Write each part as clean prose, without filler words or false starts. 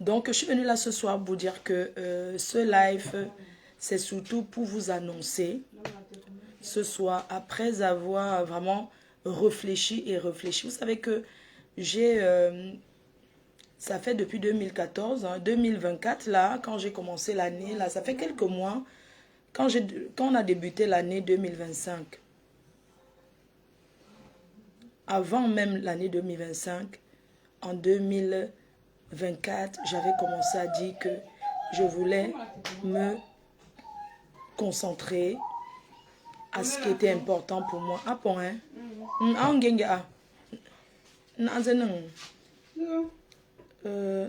Donc, je suis venue là ce soir pour dire que ce live, c'est surtout pour vous annoncer ce soir, après avoir vraiment réfléchi et réfléchi. Vous savez que j'ai, ça fait depuis 2014, hein, 2024, là, quand j'ai commencé l'année, là, ça fait quelques mois, quand on a débuté l'année 2025, avant même l'année 2025, en 2024, j'avais commencé à dire que je voulais me concentrer à ce qui était important pour moi. Ah, bon, hein?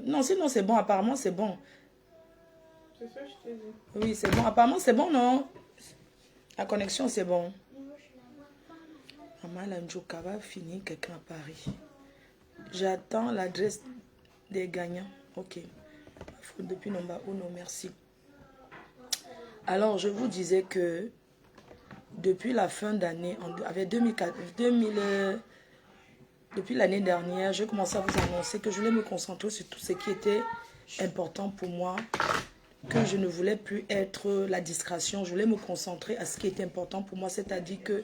Non, sinon c'est bon, apparemment c'est bon. C'est ça, je t'ai dit. Oui, c'est bon, apparemment c'est bon, non? La connexion c'est bon. Maman Landjouka va finir quelqu'un à Paris. J'attends l'adresse des gagnants. Ok. Depuis Nomba Uno, merci. Alors, je vous disais que depuis la fin d'année, avec 2004, depuis l'année dernière, je commençais à vous annoncer que je voulais me concentrer sur tout ce qui était important pour moi, que je ne voulais plus être la distraction, je voulais me concentrer à ce qui était important pour moi, c'est-à-dire que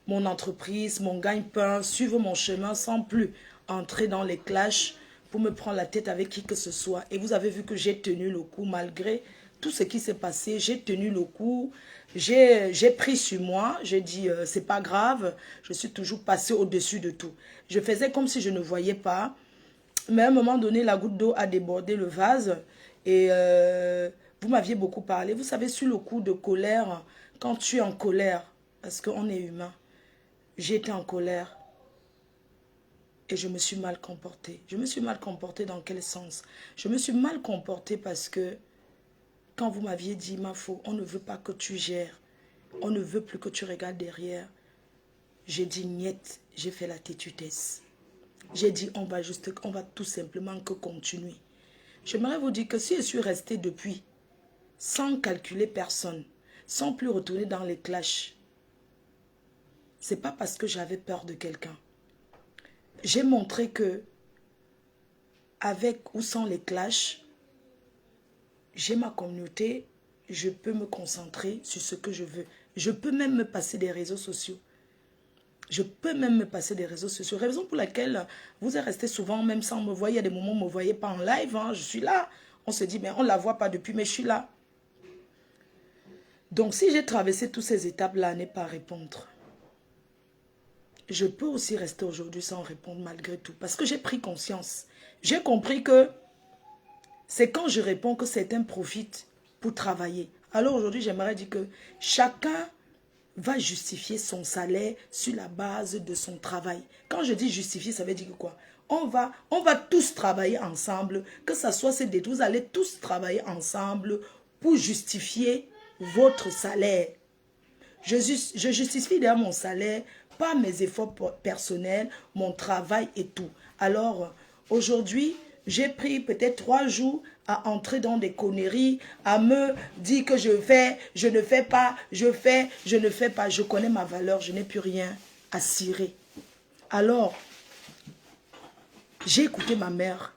mon entreprise, mon gagne-pain, suivre mon chemin sans plus entrer dans les clashs pour me prendre la tête avec qui que ce soit. Et vous avez vu que j'ai tenu le coup malgré tout ce qui s'est passé, j'ai tenu le coup, j'ai pris sur moi, j'ai dit c'est pas grave, je suis toujours passée au-dessus de tout. Je faisais comme si je ne voyais pas, mais à un moment donné, la goutte d'eau a débordé le vase et vous m'aviez beaucoup parlé. Vous savez, sur le coup de colère, quand tu es en colère, parce qu'on est humain, j'étais en colère et je me suis mal comportée. Je me suis mal comportée dans quel sens? Je me suis mal comportée parce que quand vous m'aviez dit, Mafo, on ne veut pas que tu gères, on ne veut plus que tu regardes derrière, j'ai dit niet, j'ai fait la têtudesse. J'ai dit, on va tout simplement que continuer. J'aimerais vous dire que si je suis restée depuis, sans calculer personne, sans plus retourner dans les clashs, c'est pas parce que j'avais peur de quelqu'un. J'ai montré que, avec ou sans les clashs, j'ai ma communauté, je peux me concentrer sur ce que je veux. Je peux même me passer des réseaux sociaux. Je peux même me passer des réseaux sociaux. Raison pour laquelle vous êtes resté souvent, même sans me voir. Il y a des moments où vous ne me voyez pas en live. Hein, je suis là. On se dit, mais on ne la voit pas depuis, mais je suis là. Donc, si j'ai traversé toutes ces étapes-là, n'est pas répondre. Je peux aussi rester aujourd'hui sans répondre malgré tout. Parce que j'ai pris conscience. J'ai compris que c'est quand je réponds que certains profitent pour travailler. Alors aujourd'hui, j'aimerais dire que chacun va justifier son salaire sur la base de son travail. Quand je dis justifier, ça veut dire quoi? On va tous travailler ensemble, que ce soit ces détails, vous allez tous travailler ensemble pour justifier votre salaire. Je justifie d'ailleurs mon salaire par mes efforts personnels, mon travail et tout. Alors, aujourd'hui, j'ai pris peut-être 3 jours à entrer dans des conneries, à me dire que je fais, je ne fais pas, je fais, je ne fais pas. Je connais ma valeur, je n'ai plus rien à cirer. Alors, j'ai écouté ma mère.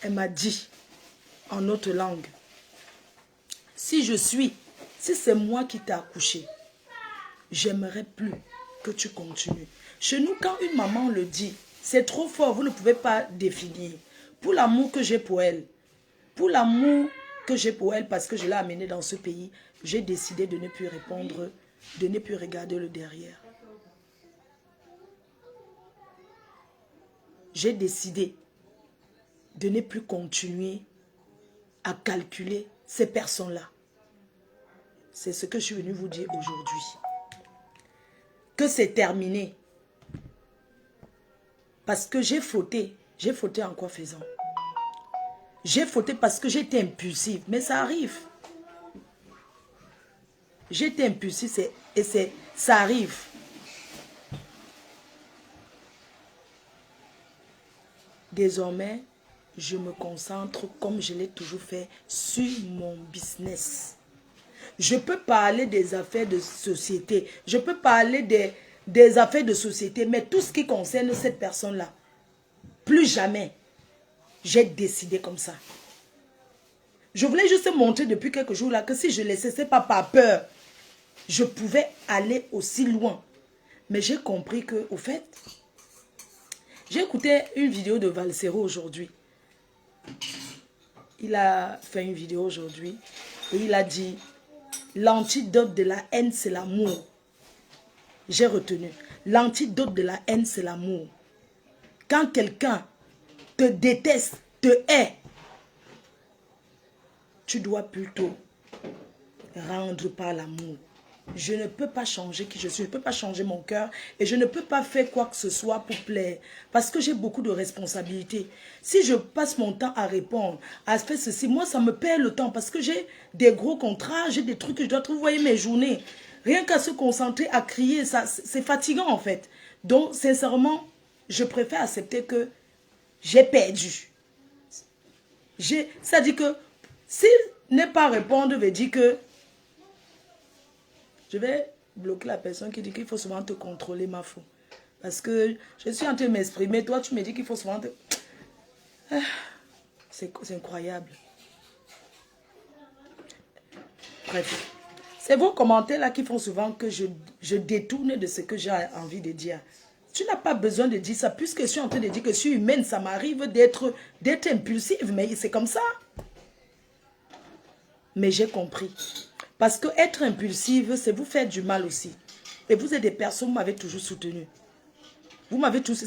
Elle m'a dit, en autre langue, si c'est moi qui t'ai accouché, j'aimerais plus que tu continues. Chez nous, quand une maman le dit, c'est trop fort, vous ne pouvez pas définir. Pour l'amour que j'ai pour elle, parce que je l'ai amenée dans ce pays, j'ai décidé de ne plus répondre, de ne plus regarder le derrière. J'ai décidé de ne plus continuer à calculer ces personnes-là. C'est ce que je suis venue vous dire aujourd'hui. Que c'est terminé. Parce que j'ai fauté. J'ai fauté en quoi faisant? J'ai fauté parce que j'étais impulsive. Mais ça arrive. J'étais impulsive et ça arrive. Désormais, je me concentre comme je l'ai toujours fait sur mon business. Je peux parler des affaires de société. Je peux parler des affaires de société. Mais tout ce qui concerne cette personne-là, plus jamais. J'ai décidé comme ça. Je voulais juste montrer depuis quelques jours là que si je laissais, c'est pas par peur, je pouvais aller aussi loin. Mais j'ai compris que, au fait, j'ai écouté une vidéo de Valsero aujourd'hui. Il a fait une vidéo aujourd'hui et il a dit, l'antidote de la haine, c'est l'amour. J'ai retenu. L'antidote de la haine, c'est l'amour. Quand quelqu'un te déteste, te hait, tu dois plutôt rendre par l'amour. Je ne peux pas changer qui je suis, je ne peux pas changer mon cœur et je ne peux pas faire quoi que ce soit pour plaire parce que j'ai beaucoup de responsabilités. Si je passe mon temps à répondre, à faire ceci, moi ça me perd le temps parce que j'ai des gros contrats, j'ai des trucs que je dois trouver, vous voyez mes journées. Rien qu'à se concentrer, à crier, ça c'est fatigant en fait. Donc sincèrement, je préfère accepter que j'ai perdu. Ça dit que s'il n'est pas répondre, veut dire que je vais bloquer la personne qui dit qu'il faut souvent te contrôler, ma fou. Parce que je suis en train de m'exprimer. Toi, tu me dis qu'il faut souvent te... C'est incroyable. Bref. C'est vos commentaires là qui font souvent que je détourne de ce que j'ai envie de dire. Tu n'as pas besoin de dire ça. Puisque je suis en train de dire que je suis humaine, ça m'arrive d'être impulsive. Mais c'est comme ça. Mais j'ai compris. Parce que être impulsive, c'est vous faire du mal aussi. Et vous êtes des personnes, vous m'avez toujours soutenu. Vous m'avez tous...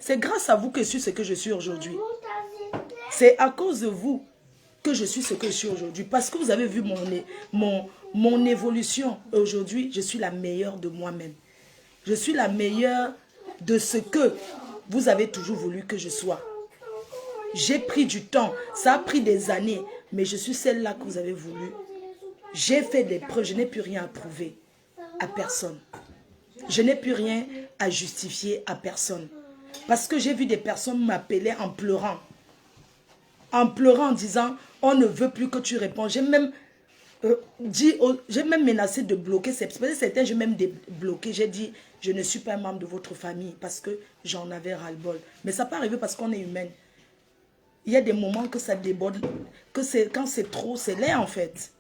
C'est grâce à vous que je suis ce que je suis aujourd'hui. C'est à cause de vous que je suis ce que je suis aujourd'hui. Parce que vous avez vu mon évolution. Aujourd'hui, je suis la meilleure de moi-même. Je suis la meilleure de ce que vous avez toujours voulu que je sois. J'ai pris du temps. Ça a pris des années. Mais je suis celle-là que vous avez voulu. J'ai fait des preuves, je n'ai plus rien à prouver à personne. Je n'ai plus rien à justifier à personne. Parce que j'ai vu des personnes m'appeler en pleurant. En pleurant, en disant, on ne veut plus que tu réponds. J'ai même menacé de bloquer. Certains, j'ai même débloqué. J'ai dit, je ne suis pas un membre de votre famille parce que j'en avais ras-le-bol. Mais ça peut arriver parce qu'on est humaine. Il y a des moments que ça déborde, quand c'est trop, c'est laid en fait.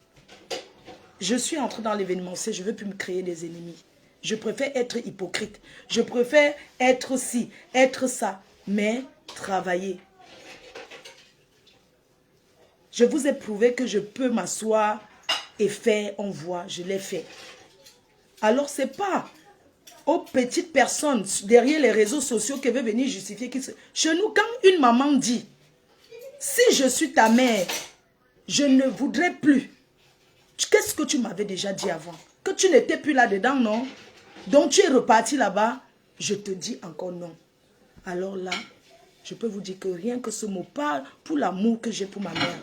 Je suis entrée dans l'événementiel, je ne veux plus me créer des ennemis. Je préfère être hypocrite. Je préfère être ci, être ça, mais travailler. Je vous ai prouvé que je peux m'asseoir et faire, on voit, je l'ai fait. Alors ce n'est pas aux petites personnes derrière les réseaux sociaux qui veulent venir justifier. Chez nous, quand une maman dit, si je suis ta mère, je ne voudrais plus. Qu'est-ce que tu m'avais déjà dit avant? Que tu n'étais plus là-dedans, non? Donc tu es reparti là-bas, je te dis encore non. Alors là, je peux vous dire que rien que ce mot parle pour l'amour que j'ai pour ma mère.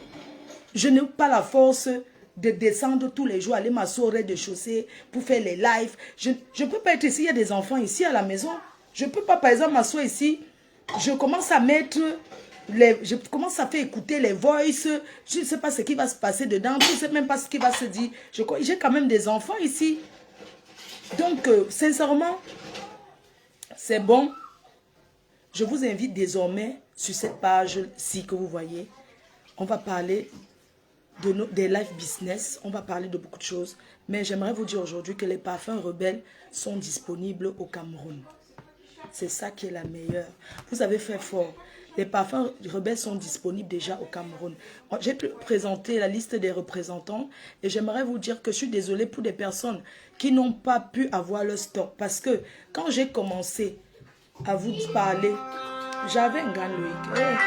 Je n'ai pas la force de descendre tous les jours, aller m'asseoir au rez-de-chaussée pour faire les lives. Je ne peux pas être ici, il y a des enfants ici à la maison. Je ne peux pas, par exemple, m'asseoir ici. Je commence à mettre... je commence à faire écouter les voices. Je ne sais pas ce qui va se passer dedans. Je ne sais même pas ce qui va se dire. J'ai quand même des enfants ici. Donc, sincèrement, c'est bon. Je vous invite désormais sur cette page-ci que vous voyez. On va parler des live business. On va parler de beaucoup de choses. Mais j'aimerais vous dire aujourd'hui que les parfums rebelles sont disponibles au Cameroun. C'est ça qui est la meilleure. Vous avez fait fort. Les parfums rebelles sont disponibles déjà au Cameroun. J'ai présenté la liste des représentants et j'aimerais vous dire que je suis désolée pour des personnes qui n'ont pas pu avoir le stock. Parce que quand j'ai commencé à vous parler, j'avais un grand Loïc. Hey.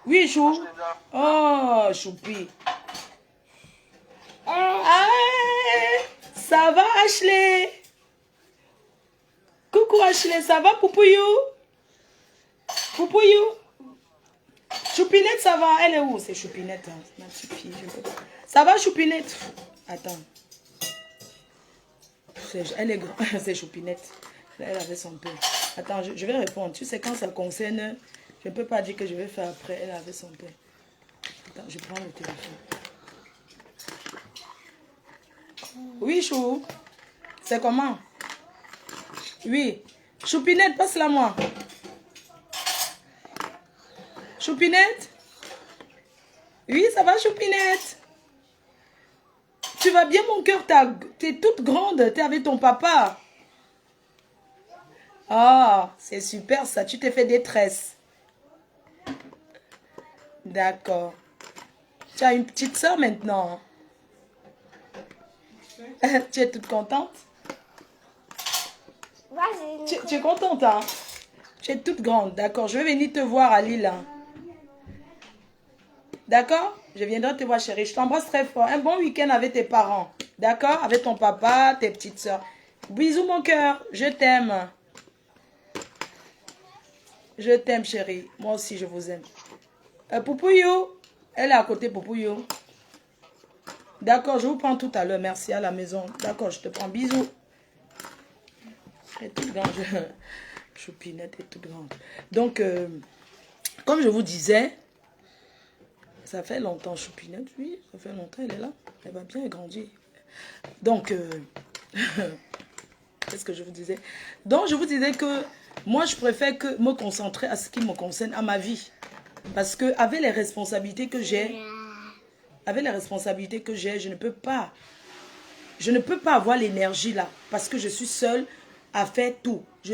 Oui, Chou. Oh, Choupi. Ah, ça va, Ashley? Coucou, Ashley, ça va, Poupouyou? Poupouyou? Choupinette, ça va? Elle est où? C'est Choupinette, hein. Ma petite fille, je peux pas. Ça va, Choupinette? Attends. Elle est grande. C'est Choupinette. Elle avait son père. Attends, je vais répondre. Tu sais, quand ça concerne, je ne peux pas dire que je vais faire après. Elle avait son père. Attends, je prends le téléphone. Oui, Chou. C'est comment? Oui. Choupinette, passe-la moi. Choupinette? Oui, ça va, Choupinette? Tu vas bien, mon cœur? T'es toute grande, t'es avec ton papa. Ah, c'est super ça, tu t'es fait des tresses. D'accord. Tu as une petite soeur maintenant. Tu es toute contente? Tu es contente, hein? Tu es toute grande, d'accord. Je vais venir te voir à Lille. D'accord? Je viendrai te voir, chérie. Je t'embrasse très fort. Un bon week-end avec tes parents. D'accord? Avec ton papa, tes petites soeurs. Bisous, mon cœur. Je t'aime. Je t'aime, chérie. Moi aussi, je vous aime. Poupouillou. Elle est à côté, Poupouillou. D'accord, je vous prends tout à l'heure. Merci, à la maison. D'accord, je te prends. Bisous. Elle est toute grande. Choupinette est toute grande. Donc, comme je vous disais, ça fait longtemps, Choupinette, oui, ça fait longtemps, elle est là. Elle va bien grandir. Donc, qu'est-ce que je vous disais? Donc, je vous disais que moi, je préfère que me concentrer à ce qui me concerne, à ma vie. Parce que avec les responsabilités que j'ai, je ne peux pas. Je ne peux pas avoir l'énergie là. Parce que je suis seule à faire tout. Je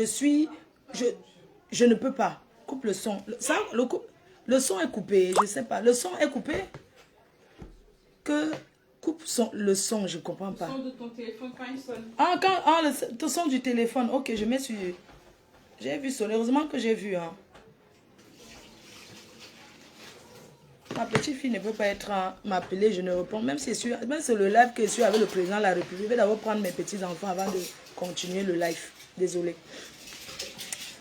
ne peux pas. Coupe le son. Le son est coupé. Je ne sais pas. Le son est coupé. Coupe le son. Je ne comprends pas. Le son de ton téléphone quand il sonne. Le son du téléphone. Ok, je mets sur... J'ai vu sonner. Heureusement que j'ai vu. Hein. Ma petite fille ne peut pas être m'appeler, je ne réponds. Même si c'est le live que je suis avec le président de la République, je vais d'abord prendre mes petits enfants avant de continuer le live. Désolée.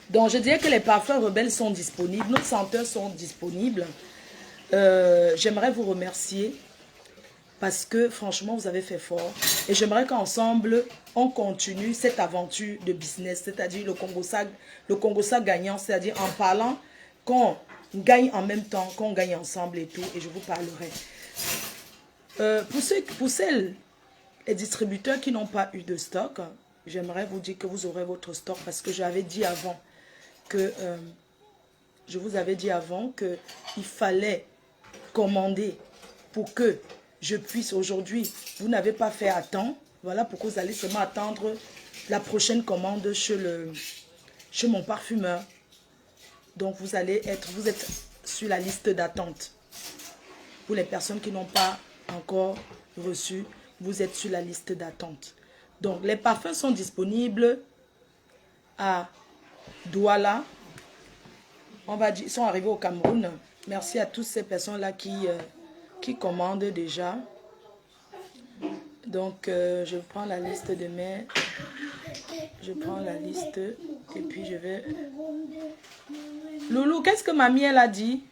Donc, je dirais que les parfums rebelles sont disponibles. Nos senteurs sont disponibles. J'aimerais vous remercier parce que franchement, vous avez fait fort. Et j'aimerais qu'ensemble, on continue cette aventure de business, c'est-à-dire le Congosa gagnant, c'est-à-dire en parlant qu'on gagne en même temps, qu'on gagne ensemble et tout, et je vous parlerai. Pour les distributeurs qui n'ont pas eu de stock, j'aimerais vous dire que vous aurez votre stock parce que j'avais dit avant que je vous avais dit avant que il fallait commander pour que je puisse aujourd'hui. Vous n'avez pas fait à temps. Voilà pourquoi vous allez seulement attendre la prochaine commande chez mon parfumeur. Donc vous êtes sur la liste d'attente. Pour les personnes qui n'ont pas encore reçu, vous êtes sur la liste d'attente. Donc les parfums sont disponibles à Douala. On va dire, ils sont arrivés au Cameroun. Merci à toutes ces personnes-là qui commandent déjà. Donc, je prends la liste de mes... Je prends la liste et puis je vais... Loulou, qu'est-ce que mamie, elle a dit?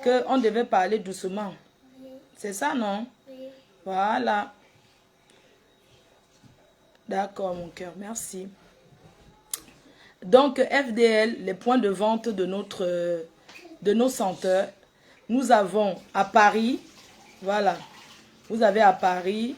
Qu'on devait parler doucement. C'est ça, non? Voilà. D'accord, mon cœur, merci. Donc, FDL, les points de vente de nos senteurs. Nous avons à Paris, voilà. Vous avez à Paris,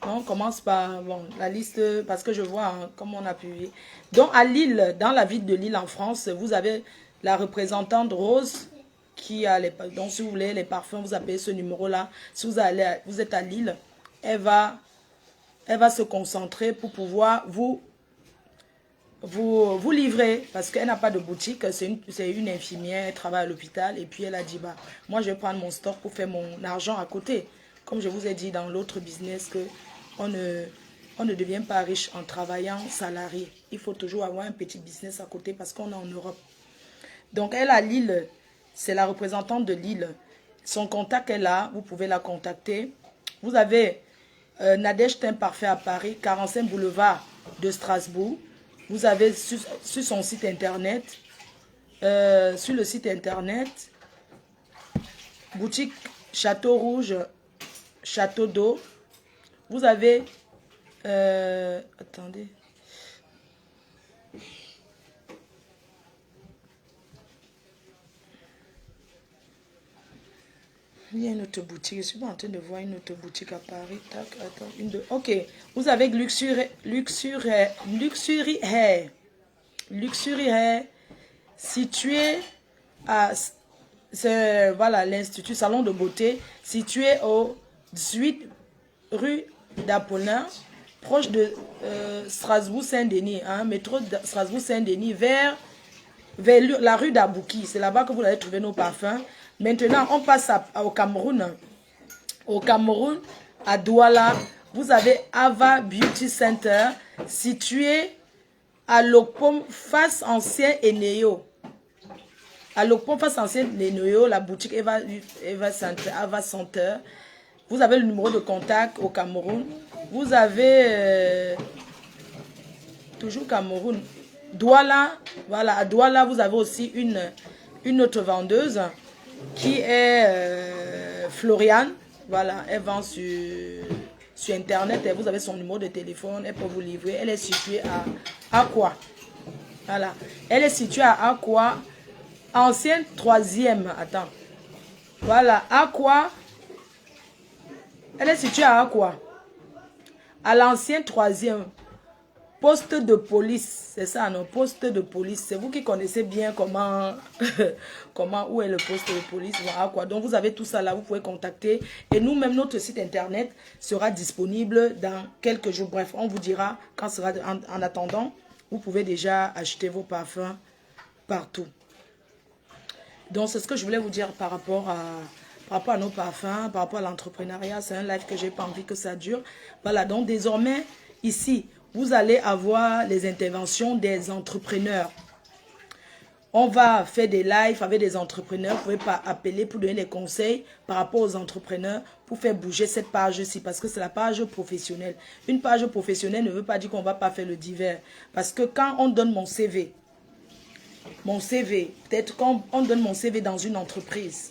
on commence par la liste, parce que je vois comment on a publié. Donc à Lille, dans la ville de Lille en France, vous avez la représentante Rose qui a donc si vous voulez les parfums, vous appelez ce numéro-là. Si vous êtes à Lille, elle va se concentrer pour pouvoir vous livrer, parce qu'elle n'a pas de boutique, c'est une infirmière, elle travaille à l'hôpital, et puis elle a dit, bah, moi je vais prendre mon stock pour faire mon argent à côté. Comme je vous ai dit dans l'autre business, que on ne devient pas riche en travaillant salarié. Il faut toujours avoir un petit business à côté parce qu'on est en Europe. Donc elle à Lille, c'est la représentante de Lille. Son contact est là, vous pouvez la contacter. Vous avez Nadège Teint Parfait à Paris, 45 boulevard de Strasbourg. Vous avez sur son site internet, sur le site internet, boutique Château Rouge, Château d'eau. Vous avez, attendez. Il y a une autre boutique. Je suis pas en train de voir une autre boutique à Paris. Tac, attends, une de... Ok. Vous avez Luxury Hair. Luxury Hair. Situé à... C'est, voilà, l'Institut Salon de Beauté. Situé au 18 rue d'Apollin. Proche de Strasbourg-Saint-Denis. Hein, métro de Strasbourg-Saint-Denis. Vers la rue d'Abouki. C'est là-bas que vous allez trouver nos parfums. Maintenant, on passe au Cameroun. Au Cameroun, à Douala, vous avez Ava Beauty Center, situé à Lokpom, face ancien Eneo. À Lokpom, face ancien Eneo, la boutique Ava Center. Vous avez le numéro de contact au Cameroun. Vous avez toujours Cameroun. Douala, voilà, à Douala, vous avez aussi une autre vendeuse qui est Floriane. Voilà, elle vend sur Internet et vous avez son numéro de téléphone, elle peut vous livrer. Elle est située à Aqua. Voilà, elle est située à Aqua, ancienne 3e. Attends. Voilà, Aqua. Elle est située à Aqua, à l'ancienne 3e. Poste de police, c'est ça, non? Poste de police. C'est vous qui connaissez bien comment, où est le poste de police. Voilà, quoi. Donc, vous avez tout ça là, vous pouvez contacter. Et nous-mêmes, notre site internet sera disponible dans quelques jours. Bref, on vous dira quand sera. En attendant, vous pouvez déjà acheter vos parfums partout. Donc, c'est ce que je voulais vous dire par rapport à nos parfums, par rapport à l'entrepreneuriat. C'est un live que j'ai pas envie que ça dure. Voilà, donc désormais, ici, vous allez avoir les interventions des entrepreneurs. On va faire des lives avec des entrepreneurs. Vous pouvez pas appeler pour donner des conseils par rapport aux entrepreneurs pour faire bouger cette page-ci parce que c'est la page professionnelle. Une page professionnelle ne veut pas dire qu'on va pas faire le divers. Parce que quand on donne mon CV, peut-être quand on donne mon CV dans une entreprise,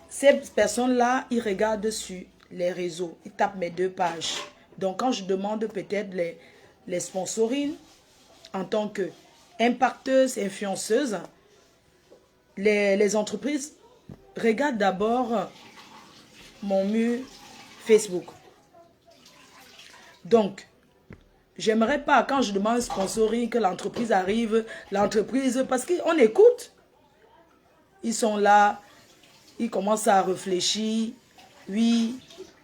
ces personnes-là, ils regardent sur les réseaux. Ils tapent mes 2 pages. Donc, quand je demande peut-être les sponsorings en tant qu'impacteuse, influenceuse, les entreprises regardent d'abord mon mur Facebook. Donc, j'aimerais pas, quand je demande sponsoring, que l'entreprise arrive, parce qu'on écoute. Ils sont là, ils commencent à réfléchir. Oui.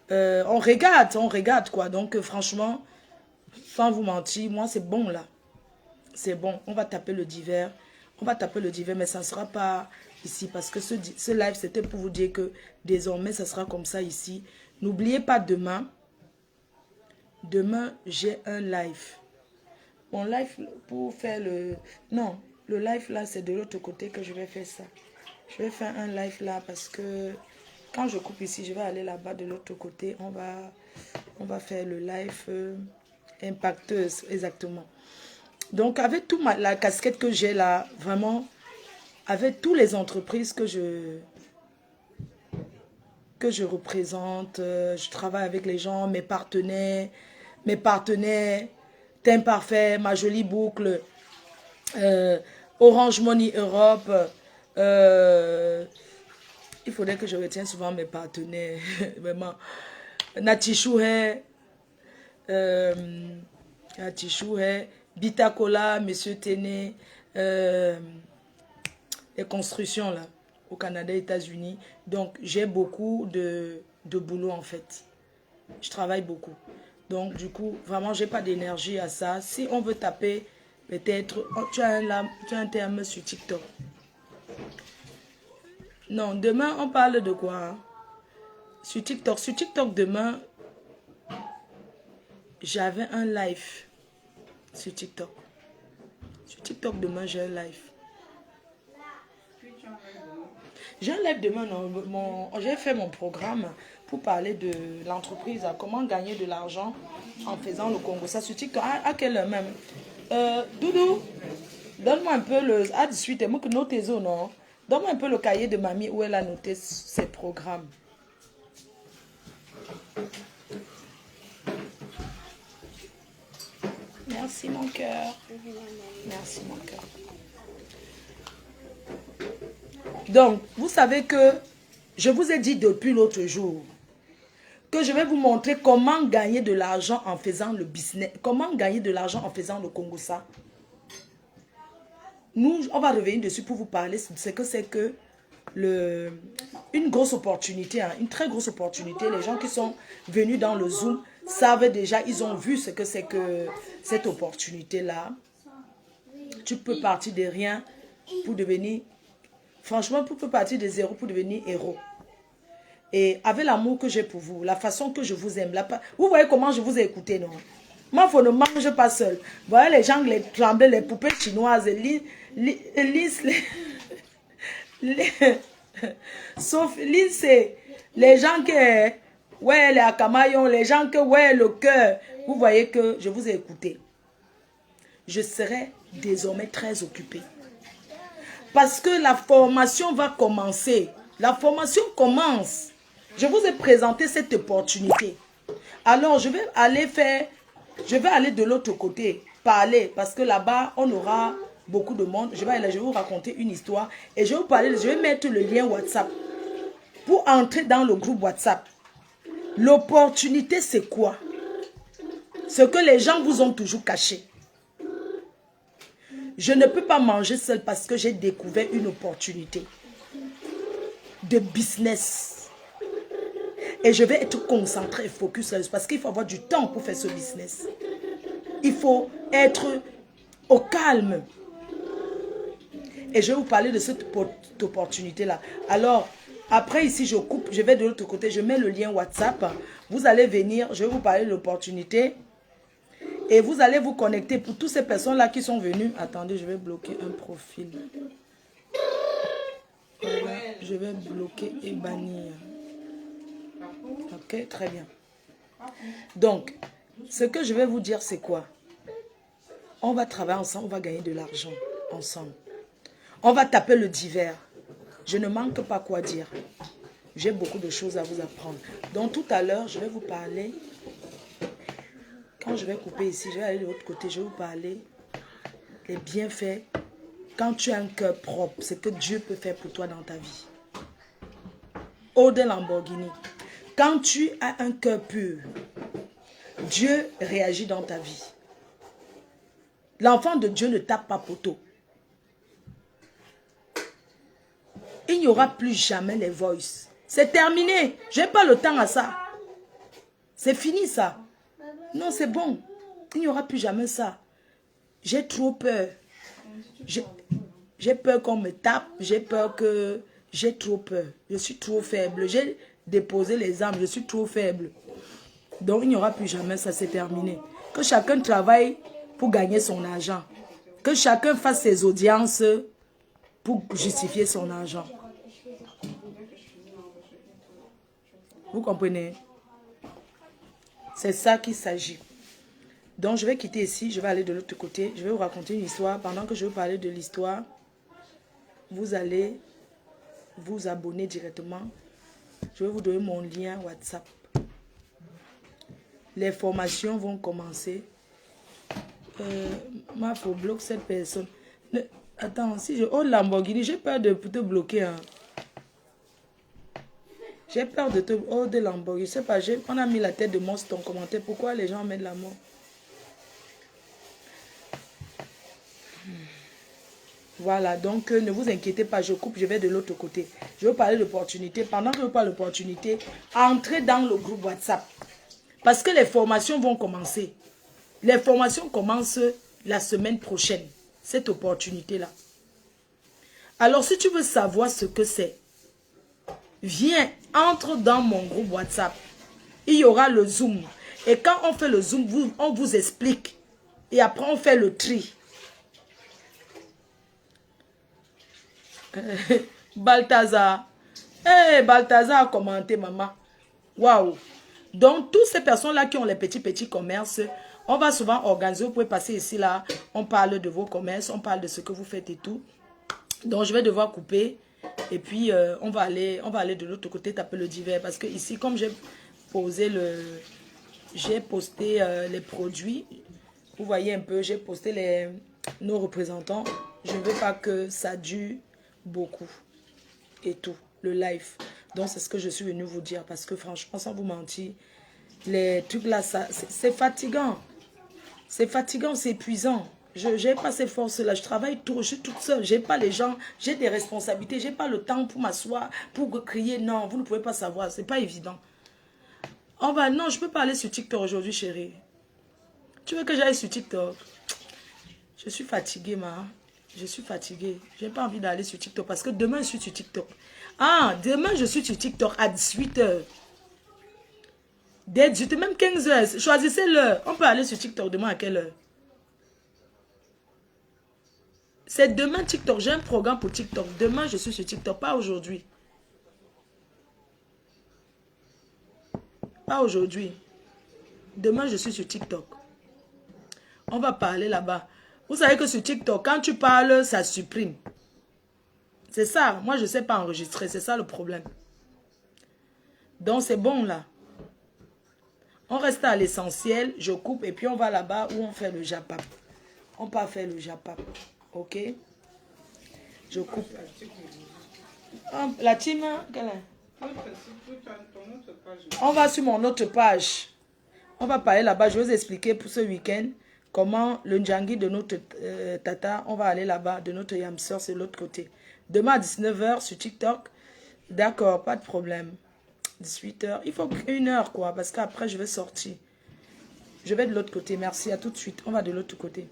On regarde quoi. Donc franchement, sans vous mentir, moi c'est bon là. C'est bon, on va taper le divers. Mais ça ne sera pas ici. Parce que ce live, c'était pour vous dire que désormais, ça sera comme ça ici. N'oubliez pas demain. Demain, j'ai un live. Mon live pour faire le... Non, le live là, c'est de l'autre côté que je vais faire ça. Je vais faire un live là parce que... Quand je coupe ici, je vais aller là-bas de l'autre côté. On va faire le live impacteuse, exactement. Donc, avec toute la casquette que j'ai là, vraiment, avec toutes les entreprises que je représente, je travaille avec les gens, mes partenaires, Teint Parfait, Ma Jolie Boucle, Orange Money Europe, il faudrait que je retienne souvent mes partenaires, vraiment. Natichouhe, Bitacola, Monsieur Téné, les constructions là, au Canada, États-Unis. Donc, j'ai beaucoup de boulot en fait. Je travaille beaucoup. Donc, du coup, vraiment, j'ai pas d'énergie à ça. Si on veut taper, peut-être, tu as un terme sur TikTok. Non, demain, on parle de quoi hein? Sur TikTok. Sur TikTok, demain, j'avais un live. Sur TikTok. Sur TikTok, demain, j'ai un live. J'ai un live demain. J'ai fait mon programme pour parler de l'entreprise. Comment gagner de l'argent en faisant le Congo. Ça sur TikTok. À quelle heure même Doudou, donne-moi un peu le... Ah, 18, moi que note tes non. Donne-moi un peu le cahier de mamie où elle a noté ses programmes. Merci mon cœur. Merci mon cœur. Donc, vous savez que je vous ai dit depuis l'autre jour que je vais vous montrer comment gagner de l'argent en faisant le business. Comment gagner de l'argent en faisant le Congossa. Nous, on va revenir dessus pour vous parler de ce que c'est que une grosse opportunité, hein, une très grosse opportunité. Les gens qui sont venus dans le Zoom savent déjà, ils ont vu ce que c'est que cette opportunité-là. Tu peux partir de rien pour devenir, franchement, tu peux partir de zéro pour devenir héros. Et avec l'amour que j'ai pour vous, la façon que je vous aime, vous voyez comment je vous ai écouté, non? Moi, il ne mange pas seul. Vous voyez les gens, les tremblés, les poupées chinoises, sauf c'est les gens qui, ouais, les akamaillons, les gens qui, ouais, le cœur. Vous voyez que je vous ai écouté. Je serai désormais très occupée. Parce que la formation va commencer. La formation commence. Je vous ai présenté cette opportunité. Alors, je vais aller de l'autre côté, parler, parce que là-bas, on aura beaucoup de monde. Je vais vous raconter une histoire et je vais mettre le lien WhatsApp pour entrer dans le groupe WhatsApp. L'opportunité, c'est quoi? Ce que les gens vous ont toujours caché. Je ne peux pas manger seul parce que j'ai découvert une opportunité de business. Et je vais être concentré et focus là-dessus parce qu'il faut avoir du temps pour faire ce business. Il faut être au calme. Et je vais vous parler de cette opportunité-là. Alors, après ici, je coupe, je vais de l'autre côté, je mets le lien WhatsApp. Vous allez venir, je vais vous parler de l'opportunité. Et vous allez vous connecter pour toutes ces personnes-là qui sont venues. Attendez, je vais bloquer un profil. Voilà, je vais bloquer et bannir. Ok, très bien. Donc, ce que je vais vous dire, c'est quoi? On va travailler ensemble, on va gagner de l'argent ensemble. On va taper le divers. Je ne manque pas quoi dire. J'ai beaucoup de choses à vous apprendre. Donc, tout à l'heure, je vais vous parler. Quand je vais couper ici, je vais aller de l'autre côté, je vais vous parler des bienfaits. Quand tu as un cœur propre, ce que Dieu peut faire pour toi dans ta vie. Ode Lamborghini. Quand tu as un cœur pur, Dieu réagit dans ta vie. L'enfant de Dieu ne tape pas poteau. Il n'y aura plus jamais les voices. C'est terminé. Je n'ai pas le temps à ça. C'est fini ça. Non, c'est bon. Il n'y aura plus jamais ça. J'ai trop peur. J'ai peur qu'on me tape. J'ai peur que... J'ai trop peur. Je suis trop faible. J'ai déposé les armes. Je suis trop faible. Donc, il n'y aura plus jamais ça. C'est terminé. Que chacun travaille pour gagner son argent. Que chacun fasse ses audiences pour justifier son argent. Vous comprenez? C'est ça qu'il s'agit. Donc, je vais quitter ici. Je vais aller de l'autre côté. Je vais vous raconter une histoire. Pendant que je vais vous parler de l'histoire, vous allez vous abonner directement. Je vais vous donner mon lien WhatsApp. Les formations vont commencer. Moi, il faut bloquer cette personne. Attends, si je hold Lamborghini, j'ai peur de te bloquer. Hein. J'ai peur de te hold Lamborghini. Je sais pas, on a mis la tête de monstre dans ton commentaire. Pourquoi les gens mettent la mort? Voilà, donc ne vous inquiétez pas, je coupe, je vais de l'autre côté. Je vais vous parler d'opportunité. Pendant que je vous parle d'opportunité, entrez dans le groupe WhatsApp. Parce que les formations vont commencer. Les formations commencent la semaine prochaine. Cette opportunité-là. Alors, si tu veux savoir ce que c'est, viens, entre dans mon groupe WhatsApp. Il y aura le Zoom. Et quand on fait le Zoom, on vous explique. Et après, on fait le tri. Balthazar. Hey, Balthazar a commenté, maman. Waouh. Donc, toutes ces personnes-là qui ont les petits commerces, on va souvent organiser. Vous pouvez passer ici, là. On parle de vos commerces, on parle de ce que vous faites et tout. Donc, je vais devoir couper. Et puis, on va aller de l'autre côté, taper le divers. Parce que ici, comme j'ai posé j'ai posté les produits. Vous voyez un peu, j'ai posté nos représentants. Je ne veux pas que ça dure beaucoup. et tout, le live. Donc, c'est ce que je suis venue vous dire. Parce que franchement, sans vous mentir, les trucs là, c'est fatigant. C'est fatigant, c'est épuisant. Je n'ai pas ces forces-là. Je travaille tout, je suis toute seule. Je n'ai pas les gens, j'ai des responsabilités. Je n'ai pas le temps pour m'asseoir, pour crier. Non, vous ne pouvez pas savoir. Ce n'est pas évident. Non, je ne peux pas aller sur TikTok aujourd'hui, chérie. Tu veux que j'aille sur TikTok? Je suis fatiguée, ma. Je suis fatiguée. Je n'ai pas envie d'aller sur TikTok parce que demain, je suis sur TikTok. Ah, demain, je suis sur TikTok à 18h. Dès 18h, même 15h. Choisissez l'heure. On peut aller sur TikTok demain à quelle heure? C'est demain TikTok. J'ai un programme pour TikTok. Demain, je suis sur TikTok. Pas aujourd'hui. Pas aujourd'hui. Demain, je suis sur TikTok. On va parler là-bas. Vous savez que sur TikTok, quand tu parles, ça supprime. C'est ça. Moi, je ne sais pas enregistrer. C'est ça le problème. Donc, c'est bon là. On reste à l'essentiel. Je coupe et puis on va là-bas où on fait le japap. On peut faire le japap. Ok? Je coupe. La team, quelle est? On va sur mon autre page. On va parler là-bas. Je vais vous expliquer pour ce week-end comment le Ndjangi de notre tata, on va aller là-bas, de notre Yamseur, c'est l'autre côté. Demain à 19h sur TikTok. D'accord, pas de problème. 18h. Il faut 1 heure, quoi, parce qu'après, je vais sortir. Je vais de l'autre côté. Merci, à tout de suite. On va de l'autre côté.